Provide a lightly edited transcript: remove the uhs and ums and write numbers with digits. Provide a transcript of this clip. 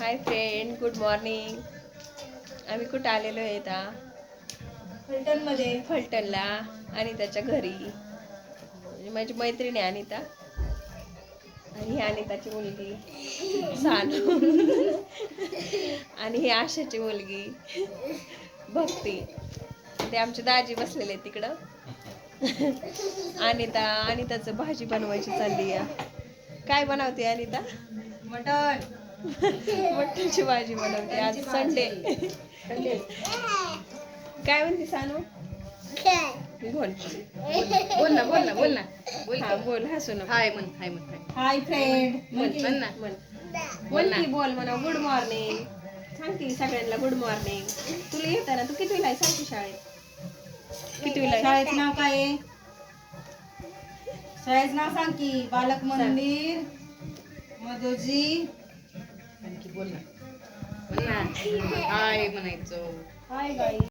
Hi friend, good morning. आम्ही कुठं आलेलो आहे आता? फलटणमध्ये. फलटणला आणि त्याच्या घरी. म्हणजे माझी मैत्रीण आहे अनिता, आणि ही अनिताची मुलगी सानू आणि ही आशाची मुलगी भक्ती. ते आमचे दाजी बसलेले आहेत तिकडं. अनिताचं भाजी बनवायची चालली आहे. काय बनवते अनिता? मटण. मटणाची भाजी बनवते आज संडे. काय म्हणते सानू? बोल बोल ना बोल ना बोल ना हा बोल, हसू नको. हाय म्हण हाय म्हण हाय फ्रेंड म्हण ना, बोल की, बोल म्हणा. गुड मॉर्निंग सांग की सगळ्यांना. Good morning. तुला येतं ना? तू कितवीला आहे सांग की शाळेत? कितवीला आहे? शाळेचं नाव काय आहे? शाळेचं नाव सांग की. बालक मंदिर मधोजी. आणखी बोल ना. हाय म्हणायचं. हाय गाई.